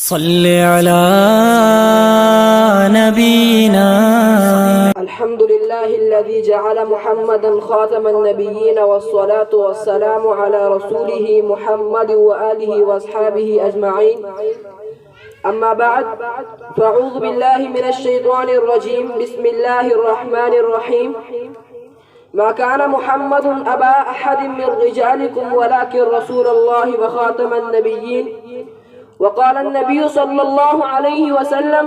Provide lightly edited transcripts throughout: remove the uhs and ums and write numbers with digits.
صل على نبينا. الحمد لله الذي جعل محمدا خاتم النبيين والصلاة والسلام على رسوله محمد وآله وأصحابه أجمعين. أما بعد، فأعوذ بالله من الشيطان الرجيم. بسم الله الرحمن الرحيم. ما كان محمد أبا أحد من رجالكم ولكن رسول الله وخاتم النبيين. وقال النبي صلى الله عليه وسلم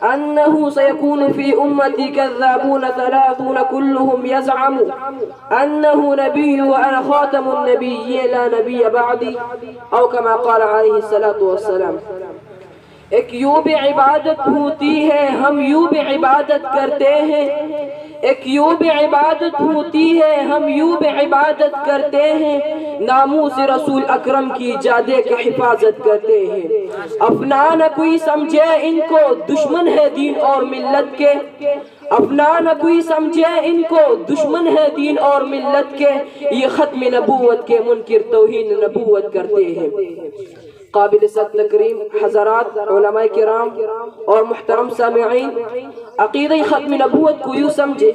أنه سيكون في أمتي كذابون 30 كلهم يزعم أنه نبي وأنا خاتم النبيين لا نبي بعدي، أو كما قال عليه الصلاة والسلام. ایک یوں بھی عبادت ہوتی ہے، ہم یوں بھی عبادت کرتے ہیں. ایک یوں بھی عبادت ہوتی ہے، ہم یوں بھی عبادت کرتے ہیں. ناموس رسول اکرم کی جادے کی حفاظت کرتے ہیں. اپنا نہ کوئی سمجھے ان کو دشمن ہے دین اور ملت کے. اپنا نہ کوئی سمجھے ان کو دشمن ہے دین اور ملت کے. یہ ختم نبوت کے منکر توہین نبوت کرتے ہیں. قابل صد تکریم حضرات، علماء کرام اور محترم سامعین، عقیدہ ختم نبوت کو یوں سمجھے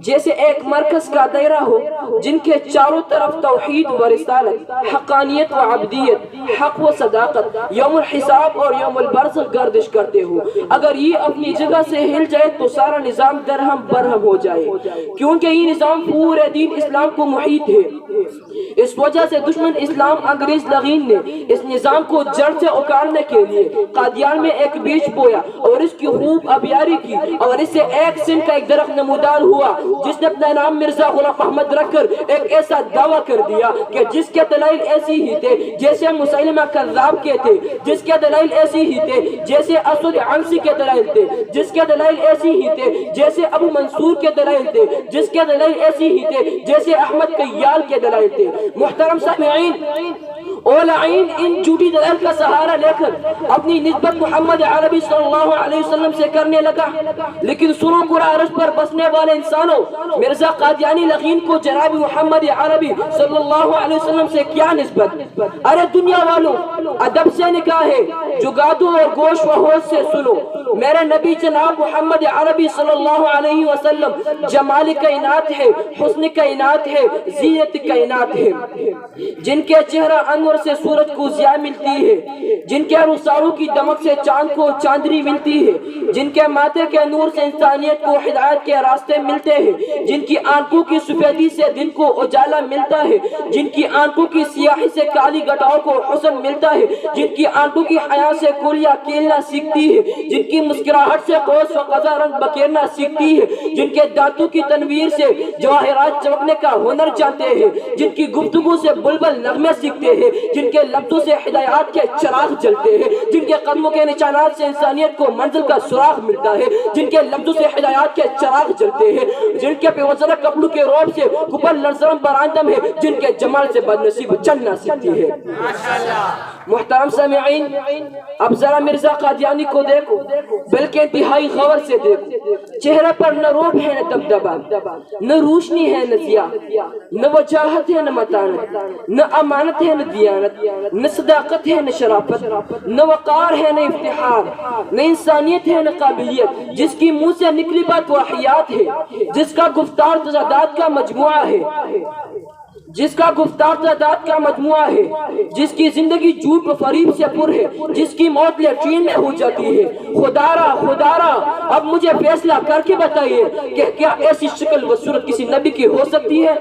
جیسے ایک مرکز کا دائرہ ہو جن کے چاروں طرف توحید و رسالت، حقانیت و عبدیت، حق و صداقت، یوم الحساب اور یوم البرزخ گردش کرتے ہو. اگر یہ اپنی جگہ سے ہل جائے تو سارا نظام درہم برہم ہو جائے، کیونکہ یہ نظام پورے دین اسلام کو محیط ہے. اس وجہ سے دشمن اسلام انگریز لغین نے اس نظام کو جڑ سے اکارنے کے لیے قادیان میں ایک بیج بویا اور اس کی خوب آبیاری کی، اور اس سے ایک سن کا ایک درخت نمودار ہوا جس نے اپنا نام مرزا غلام احمد رکھ کر ایک ایسا دعویٰ کر دیا کہ جس کے دلائل ایسی ہی تھے جیسے مسیلمہ کذاب کے تھے، جس کے دلائل ایسی ہی تھے جیسے اسود عنسی کے دلائل تھے، جس کے دلائل ایسی ہی تھے جیسے ابو منصور کے دلائل تھے، جس کے دلائل ایسی ہی تھے جیسے احمد کیال کے دلائل تھے. محترم سامعین، اولعین ان جھوٹی دلائل کا سہارا لے کر اپنی نسبت محمد عربی صلی اللہ علیہ وسلم سے کرنے لگا. لیکن سنو قرآن عرش پر بسنے والے انسانوں، مرزا قادیانی لغین کو جناب محمد عربی صلی اللہ علیہ وسلم سے کیا نسبت؟ ارے دنیا والوں، ادب سے نکاح ہے، جگادو اور گوش و ہوش سے سنو. میرے نبی جناب محمد عربی صلی اللہ علیہ وسلم جمال کائنات ہے، حسن کائنات ہے، زینت کائنات ہے. جن کے چہرہ انور سے سورج کو ضیاء ملتی ہے، جن کے رخساروں کی دمک سے چاند کو چاندنی ملتی ہے، جن کے ماتھے کے نور سے انسانیت کو ہدایت کے راستے ملتے ہیں، جن کی آنکھوں کی سفیدی سے دن کو اجالا ملتا ہے، جن کی آنکھوں کی سیاہی سے کالی گٹاؤں کو حسن ملتا ہے، جن کی آنکھوں کی حیا سے کولیاں کھیلنا سیکھتی ہے، جن کی مسکراہٹ سے قوس و قزح رنگ بکھیرنا سیکھتی ہے، جن کے دانتوں کی تنویر سے جواہرات چمکنے کا ہنر جانتے ہیں، جن کی گفتگو سے بلبل نغمے سیکھتے ہیں، جن کے لفظوں سے ہدایات کے چراغ جلتے ہیں، جن کے قدموں کے نشانات سے انسانیت کو منزل کا سراغ ملتا ہے، جن کے لفظوں سے ہدایات کے چراغ جلتے ہیں، جن کے بے وزرہ کپڑوں کے روب سے کپل لرزرم براندم ہے، جن کے جمال سے بدنصیب چلنا سیکھتی ہے. محترم سامعین، اب ذرا مرزا قادیانی کو دیکھو، بلکہ انتہائی غور سے دیکھو. چہرے پر نہ روب ہے نہ دبدبا، نہ روشنی ہے نہ ضیاء، نہ وجاہت ہے نہ متانت، نہ امانت ہے نہ دیانت، نہ صداقت ہے نہ شرافت، نہ وقار ہے نہ افتخار، نہ انسانیت ہے نہ قابلیت. جس کی منہ سے نکلی بات واحیات ہے، جس کا گفتار تضادات کا مجموعہ ہے، جس کا گفتار تعداد کا مجموعہ ہے، جس کی زندگی جھوٹ و فریب سے پر ہے، جس کی موت لیٹرین میں ہو جاتی ہے. خدارا اب مجھے فیصلہ کر کے بتائیے کہ کیا ایسی شکل و صورت کسی نبی کی ہو سکتی ہے؟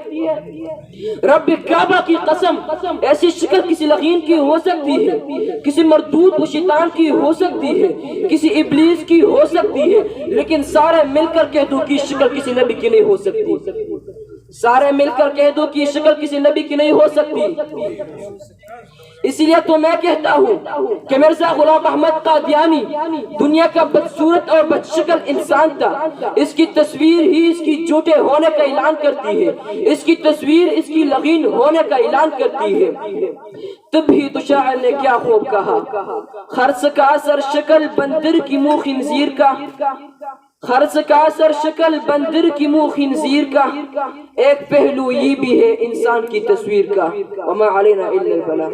رب کعبہ کی قسم، ایسی شکل کسی لغین کی ہو سکتی ہے، کسی مردود و شیطان کی ہو سکتی ہے، کسی ابلیس کی ہو سکتی ہے، لیکن سارے مل کر کہہ دو کہ شکل کسی نبی کی نہیں ہو سکتی. سارے مل کر کہہ دو کہ شکل کسی نبی کی نہیں ہو سکتی. اس لیے تو میں کہتا ہوں کہ مرزا غلام احمد قادیانی دنیا کا بدصورت اور بدشکل انسان تھا. اس کی تصویر ہی اس کی جھوٹے ہونے کا اعلان کرتی ہے، اس کی تصویر اس کی لغین ہونے کا اعلان کرتی ہے. تب ہی تو شاعر نے کیا خوب کہا، خرس کا سر شکل بندر کی منہ خنزیر کا، خرس کا سر شکل بندر کی منہ خنزیر کا، ایک پہلو یہ بھی ہے انسان کی تصویر کا. وما علینا الا البلاغ.